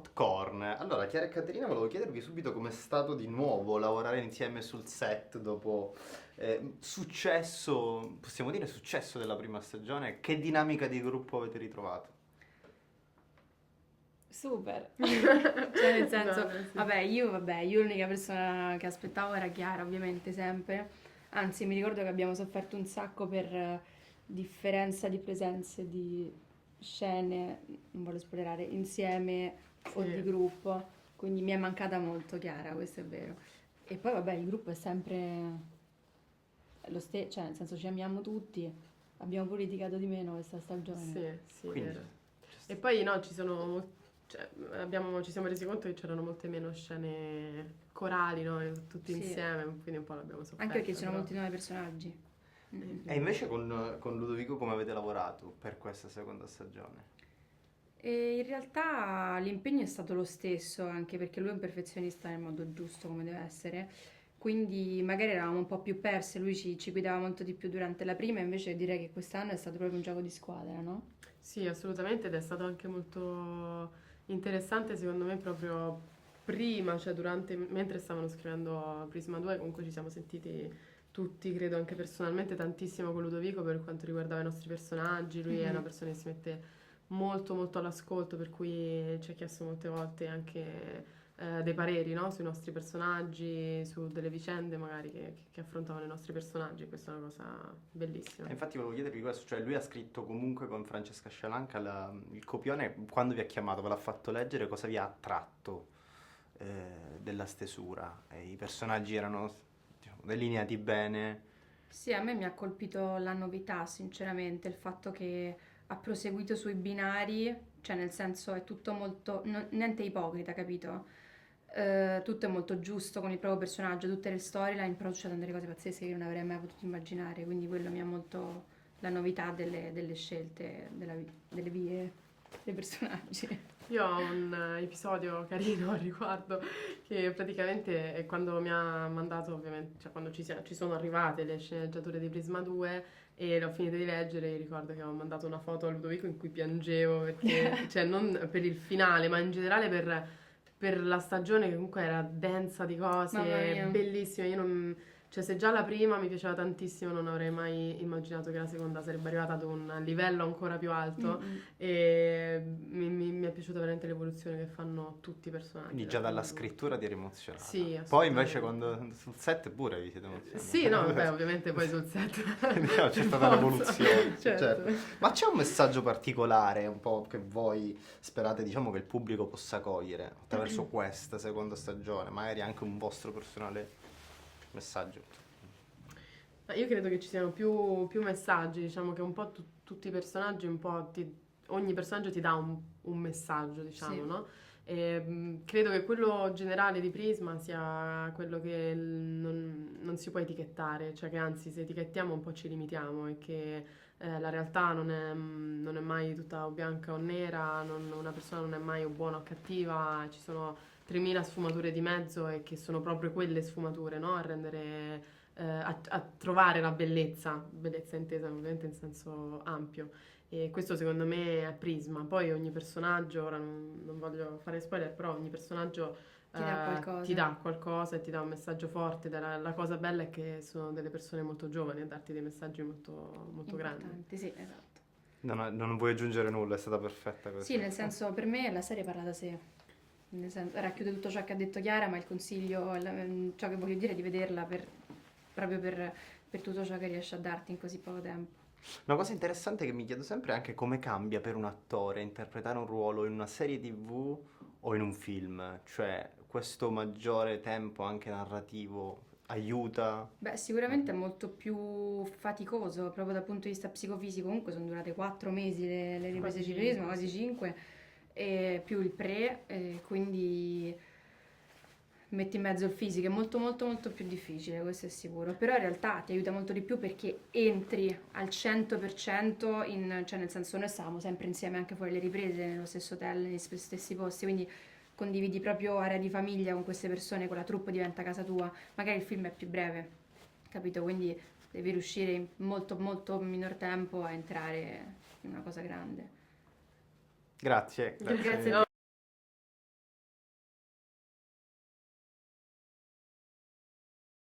Popcorn. Allora, Chiara e Caterina, volevo chiedervi subito com'è stato di nuovo lavorare insieme sul set dopo successo, possiamo dire successo della prima stagione. Che dinamica di gruppo avete ritrovato? Super, cioè nel senso, Vabbè, sì. io l'unica persona che aspettavo era Chiara, ovviamente sempre, anzi mi ricordo che abbiamo sofferto un sacco per differenza di presenze, di scene, non voglio spoilerare, insieme o Sì. di gruppo, quindi mi è mancata molto Chiara, questo è vero. E poi vabbè, il gruppo è sempre lo stesso, cioè nel senso ci amiamo tutti, abbiamo pure litigato di meno questa stagione. Sì, Quindi, vero. E poi no, ci siamo resi conto che c'erano molte meno scene corali, no? Tutti Sì. insieme, quindi un po' l'abbiamo sofferta. Anche perché ci sono però. molti nuovi personaggi. e invece con Ludovico come avete lavorato per questa seconda stagione? E in realtà l'impegno è stato lo stesso, anche perché lui è un perfezionista nel modo giusto, come deve essere. Quindi magari eravamo un po' più perse, lui ci guidava molto di più durante la prima, invece direi che quest'anno è stato proprio un gioco di squadra, no? Sì, assolutamente, ed è stato anche molto interessante secondo me proprio prima, cioè mentre stavano scrivendo Prisma 2, comunque ci siamo sentiti tutti, credo anche personalmente, tantissimo con Ludovico per quanto riguardava i nostri personaggi. Lui è una persona che si mette molto molto all'ascolto, per cui ci ha chiesto molte volte anche dei pareri, no? Sui nostri personaggi, su delle vicende magari che affrontavano i nostri personaggi. Questa è una cosa bellissima. Infatti volevo chiedervi questo, cioè lui ha scritto comunque con Francesca Scialanca il copione, quando vi ha chiamato, ve l'ha fatto leggere, cosa vi ha attratto della stesura? I personaggi erano, diciamo, delineati bene. Sì, a me mi ha colpito la novità, sinceramente, il fatto che ha proseguito sui binari, cioè nel senso è tutto molto, niente ipocrita, capito? Tutto è molto giusto con il proprio personaggio, tutte le storyline, però succedono delle cose pazzesche che io non avrei mai potuto immaginare, quindi quello mi ha molto la novità delle scelte, delle vie dei personaggi. Io ho un episodio carino al riguardo che praticamente è quando mi ha mandato, ovviamente, cioè quando ci sono arrivate le sceneggiature di Prisma 2 e le ho finite di leggere, ricordo che ho mandato una foto a Ludovico in cui piangevo perché, cioè non per il finale, ma in generale per la stagione che comunque era densa di Mamma cose, mia. bellissime. Io non, cioè se già la prima mi piaceva tantissimo, non avrei mai immaginato che la seconda sarebbe arrivata ad un livello ancora più alto. E mi è piaciuta veramente l'evoluzione che fanno tutti i personaggi. Quindi già dalla scrittura ti eri emozionata. Sì, Poi invece assolutamente. quando sul set pure vi siete emozionati. Sì, no, beh, ovviamente poi sul set No, c'è stata forza. un'evoluzione, Certo. Ma c'è un messaggio particolare un po' che voi sperate, diciamo, che il pubblico possa cogliere attraverso questa seconda stagione? Magari anche un vostro personale messaggio. Ma io credo che ci siano più messaggi, diciamo che un po' tutti i personaggi, ogni personaggio ti dà un messaggio, diciamo, Sì. no? E, credo che quello generale di Prisma sia quello che non si può etichettare, cioè che anzi se etichettiamo un po' ci limitiamo e che la realtà non è mai tutta o bianca o nera, una persona non è mai o buona o cattiva, ci sono 3000 sfumature di mezzo e che sono proprio quelle sfumature, no? A rendere a trovare la bellezza intesa ovviamente in senso ampio. E questo secondo me è Prisma. Poi ogni personaggio, ora non voglio fare spoiler, però ogni personaggio Ti dà qualcosa. ti dà qualcosa e ti dà un messaggio forte. La cosa bella è che sono delle persone molto giovani a darti dei messaggi molto, molto grandi. Importanti, sì, esatto. Non vuoi aggiungere nulla, è stata perfetta così. Sì, nel senso, per me la serie parla da sé. Nel senso, racchiude tutto ciò che ha detto Chiara, ma il consiglio, ciò che voglio dire è di vederla proprio per tutto ciò che riesce a darti in così poco tempo. Una cosa interessante che mi chiedo sempre è anche come cambia per un attore interpretare un ruolo in una serie TV o in un film, cioè questo maggiore tempo anche narrativo aiuta. Beh, sicuramente è molto più faticoso proprio dal punto di vista psicofisico. Comunque sono durate 4 mesi le riprese Quasi di Prisma, cinque, quasi sì. 5, e più il pre, quindi metti in mezzo il fisico, è molto molto molto più difficile, questo è sicuro. Però in realtà ti aiuta molto di più perché entri al 100% cioè nel senso noi stavamo sempre insieme anche fuori le riprese, nello stesso hotel, negli stessi posti, quindi condividi proprio area di famiglia con queste persone, con la troupe diventa casa tua. Magari il film è più breve, capito? Quindi devi riuscire in molto molto minor tempo a entrare in una cosa grande. Grazie. Grazie a te.